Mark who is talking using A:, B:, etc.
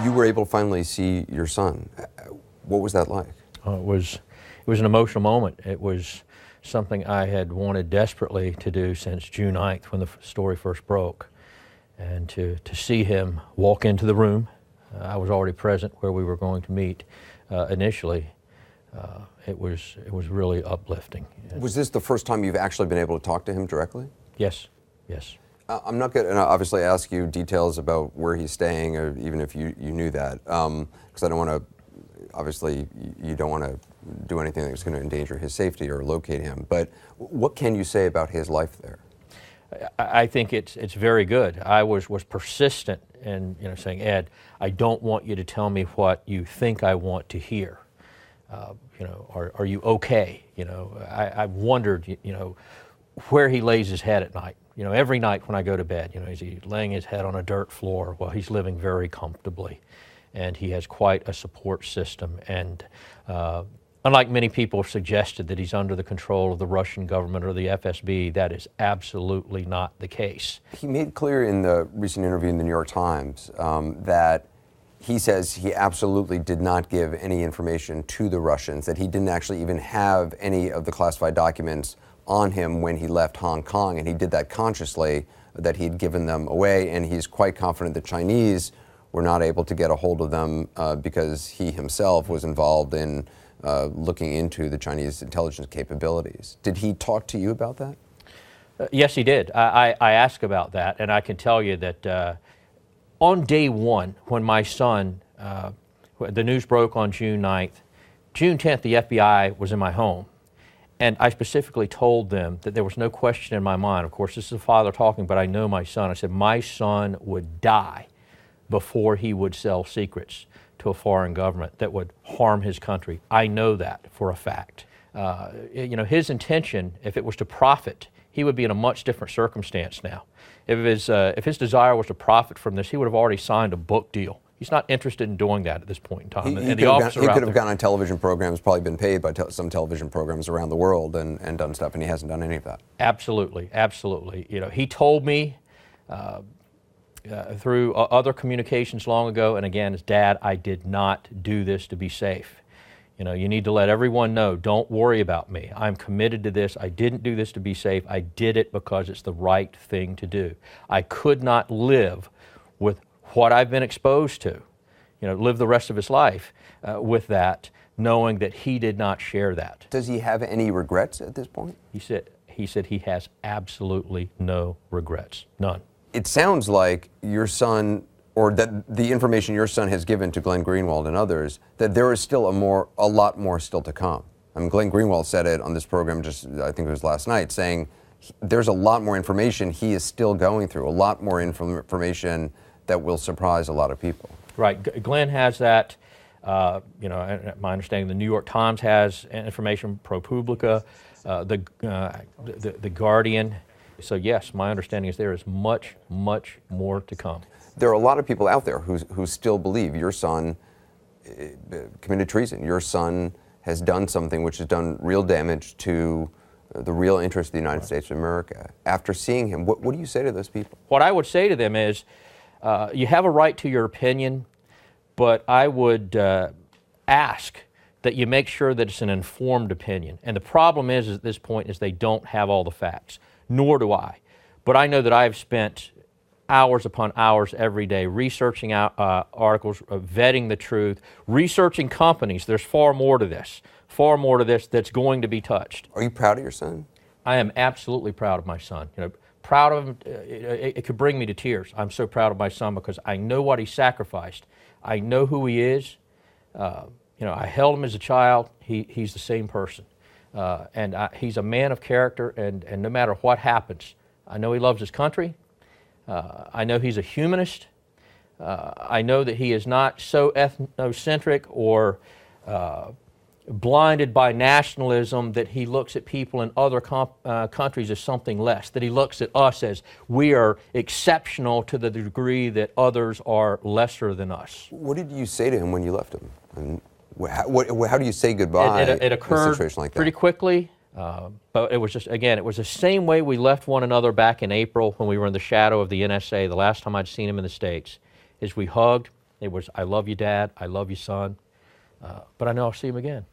A: You were able to finally see your son. What was that like?
B: It was an emotional moment. It was something I had wanted desperately to do since June 9th when the story first broke. And to see him walk into the room, I was already present where we were going to meet initially. It was really uplifting.
A: Was this the first time you've actually been able to talk to him directly?
B: Yes, yes.
A: I'm not going to obviously ask you details about where he's staying, or even if you knew that, because I don't want to, obviously, you don't want to do anything that's going to endanger his safety or locate him. But what can you say about his life there?
B: I think it's very good. I was persistent in saying, Ed, I don't want you to tell me what you think I want to hear. Are you okay? I wondered, where he lays his head at night. Every night when I go to bed, is he laying his head on a dirt floor? Well, he's living very comfortably, and he has quite a support system. And unlike many people have suggested that he's under the control of the Russian government or the FSB, that is absolutely not the case.
A: He made clear in the recent interview in the New York Times that he says he absolutely did not give any information to the Russians, that he didn't actually even have any of the classified documents on him when he left Hong Kong, and he did that consciously, that he'd given them away, and he's quite confident the Chinese were not able to get a hold of them because he himself was involved in looking into the Chinese intelligence capabilities. Did he talk to you about that?
B: Yes, he did. I asked about that, and I can tell you that on day one, when my son, the news broke on June 9th, June 10th, the FBI was in my home. And I specifically told them that there was no question in my mind. Of course, this is a father talking, but I know my son. I said, my son would die before he would sell secrets to a foreign government that would harm his country. I know that for a fact. His intention, if it was to profit, he would be in a much different circumstance now. If his desire was to profit from this, he would have already signed a book deal. He's not interested in doing that at this point in time.
A: He could have gone on television programs, probably been paid by some television programs around the world and done stuff, and he hasn't done any of that.
B: Absolutely, absolutely. He told me through other communications long ago, and again, as Dad, I did not do this to be safe. You need to let everyone know, don't worry about me. I'm committed to this. I didn't do this to be safe. I did it because it's the right thing to do. I could not live with what I've been exposed to, live the rest of his life with that, knowing that he did not share that.
A: Does he have any regrets at this point?
B: He said he has absolutely no regrets, none.
A: It sounds like your son, or that the information your son has given to Glenn Greenwald and others, that there is still a lot more still to come. I mean, Glenn Greenwald said it on this program just, I think it was last night, saying there's a lot more information he is still going through, a lot more information that will surprise a lot of people.
B: Right. Glenn has that. My understanding, the New York Times has information, ProPublica, the Guardian. So yes, my understanding is there is much, much more to come.
A: There are a lot of people out there who still believe your son committed treason. Your son has done something which has done real damage to the real interest of the United States of America. After seeing him, what do you say to those people?
B: What I would say to them is, you have a right to your opinion, but I would ask that you make sure that it's an informed opinion. And the problem is at this point is they don't have all the facts, nor do I. But I know that I've spent hours upon hours every day researching articles, vetting the truth, researching companies. There's far more to this that's going to be touched.
A: Are you proud of your son?
B: I am absolutely proud of my son. Proud of him, it could bring me to tears. I'm so proud of my son because I know what he sacrificed. I know who he is. I held him as a child. He's the same person. He's a man of character, and no matter what happens, I know he loves his country. I know he's a humanist. I know that he is not so ethnocentric or blinded by nationalism that he looks at people in other countries as something less, that he looks at us as we are exceptional to the degree that others are lesser than us.
A: What did you say to him when you left him? And how do you say goodbye
B: it occurred
A: in a situation like that?
B: Pretty quickly, but it was just, again, it was the same way we left one another back in April when we were in the shadow of the NSA, the last time I'd seen him in the States, is we hugged, It was, I love you, Dad. I love you, son. But I know I'll see him again.